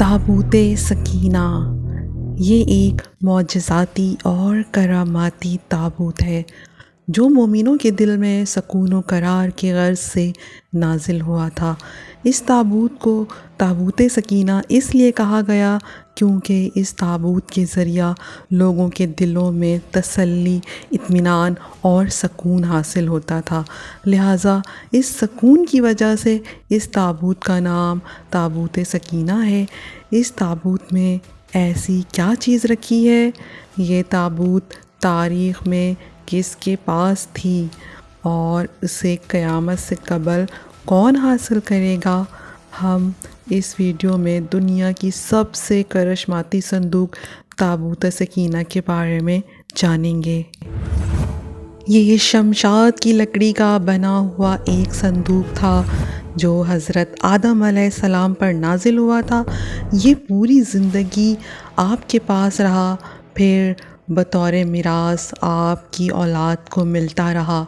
تابوت سکینہ یہ ایک معجزاتی اور کراماتی تابوت ہے جو مومنوں کے دل میں سکون و قرار کے غرض سے نازل ہوا تھا۔ اس تابوت کو تابوت سکینہ اس لیے کہا گیا کیونکہ اس تابوت کے ذریعہ لوگوں کے دلوں میں تسلی، اطمینان اور سکون حاصل ہوتا تھا، لہٰذا اس سکون کی وجہ سے اس تابوت کا نام تابوت سکینہ ہے۔ اس تابوت میں ایسی کیا چیز رکھی ہے؟ یہ تابوت تاریخ میں کس کے پاس تھی اور اسے قیامت سے قبل کون حاصل کرے گا؟ ہم اس ویڈیو میں دنیا کی سب سے کرشماتی صندوق تابوت سکینہ کے بارے میں جانیں گے۔ یہ شمشاد کی لکڑی کا بنا ہوا ایک صندوق تھا جو حضرت آدم علیہ السلام پر نازل ہوا تھا۔ یہ پوری زندگی آپ کے پاس رہا، پھر بطور میراث آپ کی اولاد کو ملتا رہا،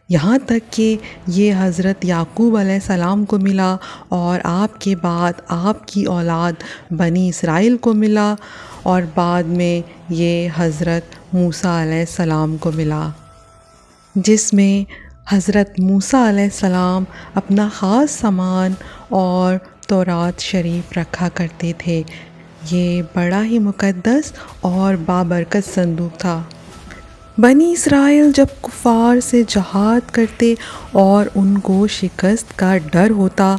یہاں تک کہ یہ حضرت یعقوب علیہ السلام کو ملا اور آپ کے بعد آپ کی اولاد بنی اسرائیل کو ملا اور بعد میں یہ حضرت موسیٰ علیہ السلام کو ملا، جس میں حضرت موسیٰ علیہ السلام اپنا خاص سامان اور تورات شریف رکھا کرتے تھے۔ یہ بڑا ہی مقدس اور بابرکت صندوق تھا۔ بنی اسرائیل جب کفار سے جہاد کرتے اور ان کو شکست کا ڈر ہوتا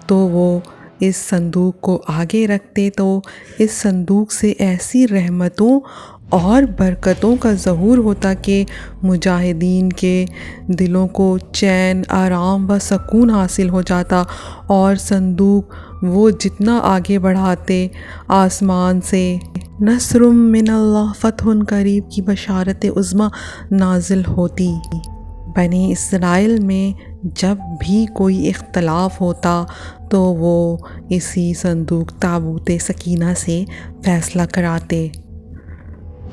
تو وہ اس صندوق کو آگے رکھتے تو اس صندوق سے ایسی رحمتوں اور برکتوں کا ظہور ہوتا کہ مجاہدین کے دلوں کو چین، آرام و سکون حاصل ہو جاتا اور صندوق وہ جتنا آگے بڑھاتے آسمان سے نصر من اللہ، فتح قریب کی بشارت عظمیٰ نازل ہوتی۔ بنی اسرائیل میں جب بھی کوئی اختلاف ہوتا تو وہ اسی صندوق تابوت سکینہ سے فیصلہ کراتے۔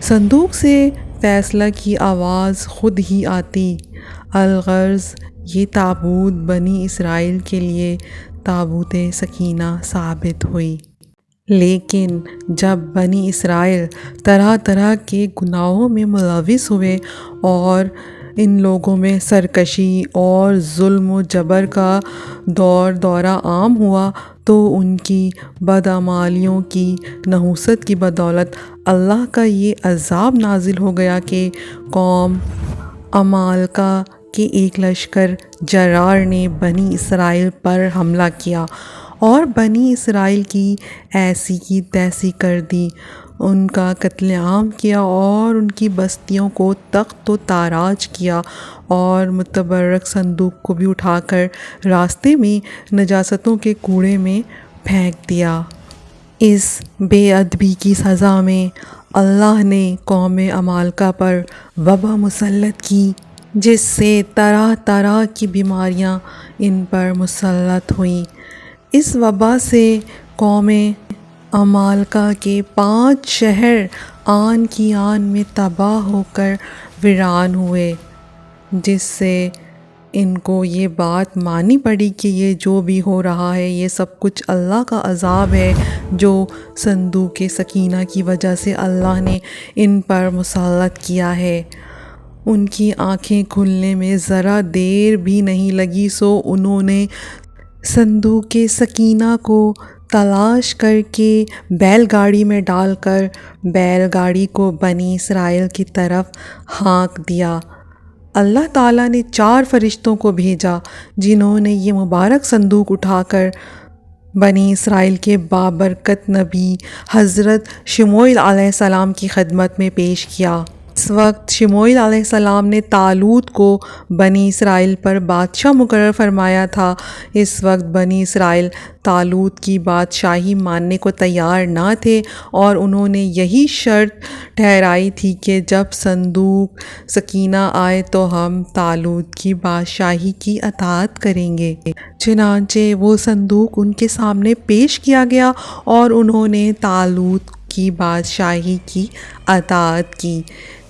صندوق سے فیصلہ کی آواز خود ہی آتی۔ الغرض یہ تابوت بنی اسرائیل کے لیے تابوت سکینہ ثابت ہوئی۔ لیکن جب بنی اسرائیل طرح طرح کے گناہوں میں ملوث ہوئے اور ان لوگوں میں سرکشی اور ظلم و جبر کا دورہ عام ہوا تو ان کی بدعمالیوں کی نحوست کی بدولت اللہ کا یہ عذاب نازل ہو گیا کہ قوم عمالقہ کے ایک لشکر جرار نے بنی اسرائیل پر حملہ کیا اور بنی اسرائیل کی ایسی کی تیسی کر دی، ان کا قتل عام کیا اور ان کی بستیوں کو تخت و تاراج کیا اور متبرک صندوق کو بھی اٹھا کر راستے میں نجاستوں کے کوڑے میں پھینک دیا۔ اس بے ادبی کی سزا میں اللہ نے قوم عمالقہ پر وبا مسلط کی، جس سے طرح طرح کی بیماریاں ان پر مسلط ہوئیں۔ اس وبا سے قوم عمالقہ کے 5 شہر آن کی آن میں تباہ ہو کر ویران ہوئے، جس سے ان کو یہ بات ماننی پڑی کہ یہ جو بھی ہو رہا ہے یہ سب کچھ اللہ کا عذاب ہے جو صندوق سکینہ کی وجہ سے اللہ نے ان پر مسلط کیا ہے۔ ان کی آنکھیں کھلنے میں ذرا دیر بھی نہیں لگی، سو انہوں نے صندوق سکینہ کو تلاش کر کے بیل گاڑی میں ڈال کر بیل گاڑی کو بنی اسرائیل کی طرف ہانک دیا۔ اللہ تعالیٰ نے 4 فرشتوں کو بھیجا جنہوں نے یہ مبارک صندوق اٹھا کر بنی اسرائیل کے بابرکت نبی حضرت شموئیل علیہ السلام کی خدمت میں پیش کیا۔ اس وقت شموئیل علیہ السلام نے طالوت کو بنی اسرائیل پر بادشاہ مقرر فرمایا تھا۔ اس وقت بنی اسرائیل طالوت کی بادشاہی ماننے کو تیار نہ تھے اور انہوں نے یہی شرط ٹھہرائی تھی کہ جب صندوق سکینہ آئے تو ہم طالوت کی بادشاہی کی اطاعت کریں گے۔ چنانچہ وہ صندوق ان کے سامنے پیش کیا گیا اور انہوں نے طالوت کی بادشاہی کی اطاعت کی۔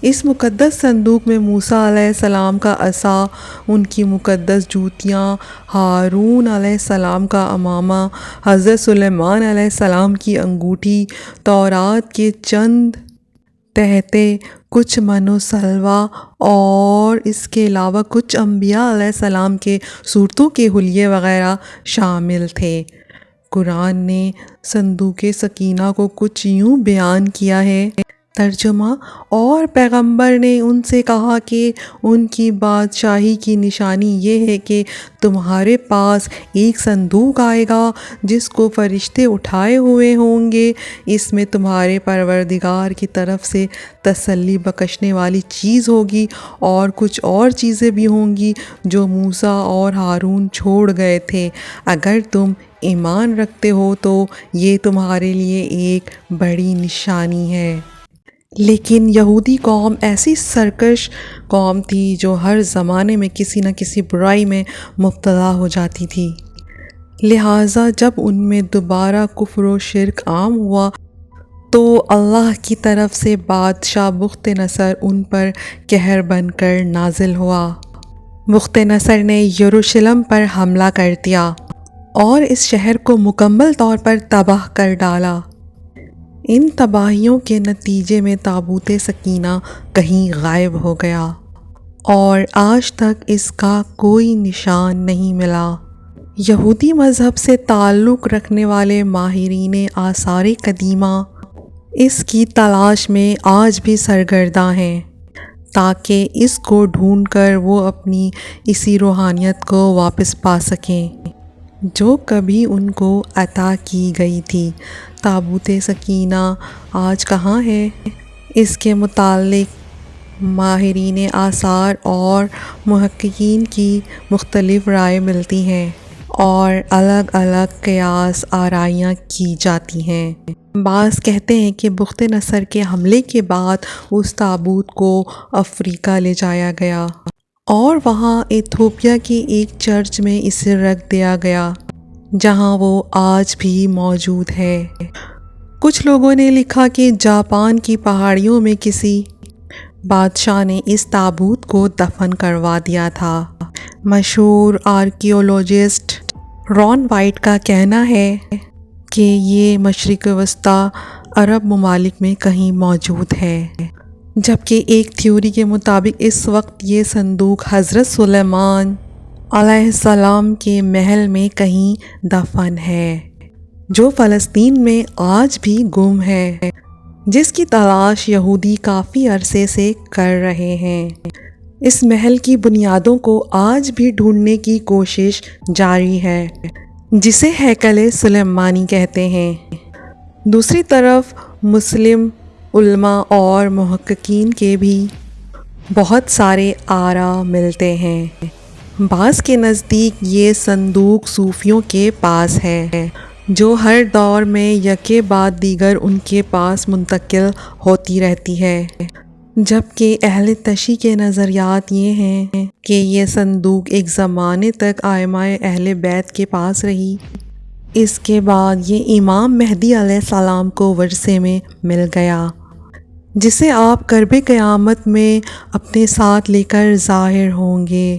اس مقدس صندوق میں موسیٰ علیہ السلام کا عصا، ان کی مقدس جوتیاں، ہارون علیہ السلام کا عمامہ، حضرت سلیمان علیہ السلام کی انگوٹھی، تورات کے چند تحتے، کچھ من و سلوہ اور اس کے علاوہ کچھ انبیاء علیہ السلام کے صورتوں کے حلیے وغیرہ شامل تھے۔ قرآن نے صندوق سکینہ کو کچھ یوں بیان کیا ہے۔ ترجمہ: اور پیغمبر نے ان سے کہا کہ ان کی بادشاہی کی نشانی یہ ہے کہ تمہارے پاس ایک صندوق آئے گا جس کو فرشتے اٹھائے ہوئے ہوں گے، اس میں تمہارے پروردگار کی طرف سے تسلی بخشنے والی چیز ہوگی اور کچھ اور چیزیں بھی ہوں گی جو موسیٰ اور ہارون چھوڑ گئے تھے۔ اگر تم ایمان رکھتے ہو تو یہ تمہارے لیے ایک بڑی نشانی ہے۔ لیکن یہودی قوم ایسی سرکش قوم تھی جو ہر زمانے میں کسی نہ کسی برائی میں مبتلا ہو جاتی تھی، لہٰذا جب ان میں دوبارہ کفر و شرک عام ہوا تو اللہ کی طرف سے بادشاہ بخت نصر ان پر قہر بن کر نازل ہوا۔ بخت نصر نے یروشلم پر حملہ کر دیا اور اس شہر کو مکمل طور پر تباہ کر ڈالا۔ ان تباہیوں کے نتیجے میں تابوت سکینہ کہیں غائب ہو گیا اور آج تک اس کا کوئی نشان نہیں ملا۔ یہودی مذہب سے تعلق رکھنے والے ماہرین آثار قدیمہ اس کی تلاش میں آج بھی سرگرداں ہیں تاکہ اس کو ڈھونڈ کر وہ اپنی اسی روحانیت کو واپس پا سکیں جو کبھی ان کو عطا کی گئی تھی۔ تابوت سکینہ آج کہاں ہے؟ اس کے متعلق ماہرین آثار اور محققین کی مختلف رائے ملتی ہیں اور الگ الگ قیاس آرائیاں کی جاتی ہیں۔ بعض کہتے ہیں کہ بخت نصر کے حملے کے بعد اس تابوت کو افریقہ لے جایا گیا اور وہاں ایتھوپیا کی ایک چرچ میں اسے رکھ دیا گیا جہاں وہ آج بھی موجود ہے۔ کچھ لوگوں نے لکھا کہ جاپان کی پہاڑیوں میں کسی بادشاہ نے اس تابوت کو دفن کروا دیا تھا۔ مشہور آرکیولوجسٹ ران وائٹ کا کہنا ہے کہ یہ مشرق وسطیٰ عرب ممالک میں کہیں موجود ہے، جبکہ ایک تھیوری کے مطابق اس وقت یہ صندوق حضرت سلیمان علیہ السلام کے محل میں کہیں دفن ہے جو فلسطین میں آج بھی گم ہے، جس کی تلاش یہودی کافی عرصے سے کر رہے ہیں۔ اس محل کی بنیادوں کو آج بھی ڈھونڈنے کی کوشش جاری ہے جسے ہیکل سلیمانی کہتے ہیں۔ دوسری طرف مسلم علماء اور محققین کے بھی بہت سارے آراء ملتے ہیں۔ بعض کے نزدیک یہ صندوق صوفیوں کے پاس ہے جو ہر دور میں یکے بعد دیگر ان کے پاس منتقل ہوتی رہتی ہے، جبکہ اہل تشیع کے نظریات یہ ہیں کہ یہ صندوق ایک زمانے تک ائمہ اہل بیت کے پاس رہی، اس کے بعد یہ امام مہدی علیہ السلام کو ورثے میں مل گیا جسے آپ قرب قیامت میں اپنے ساتھ لے کر ظاہر ہوں گے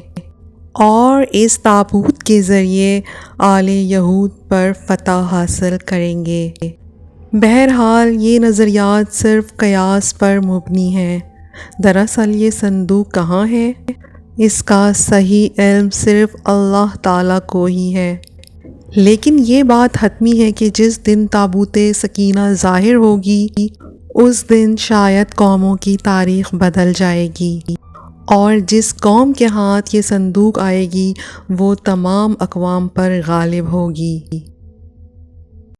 اور اس تابوت کے ذریعے آل یہود پر فتح حاصل کریں گے۔ بہرحال یہ نظریات صرف قیاس پر مبنی ہیں۔ دراصل یہ صندوق کہاں ہے، اس کا صحیح علم صرف اللہ تعالیٰ کو ہی ہے، لیکن یہ بات حتمی ہے کہ جس دن تابوت سکینہ ظاہر ہوگی اس دن شاید قوموں کی تاریخ بدل جائے گی اور جس قوم کے ہاتھ یہ صندوق آئے گی وہ تمام اقوام پر غالب ہوگی۔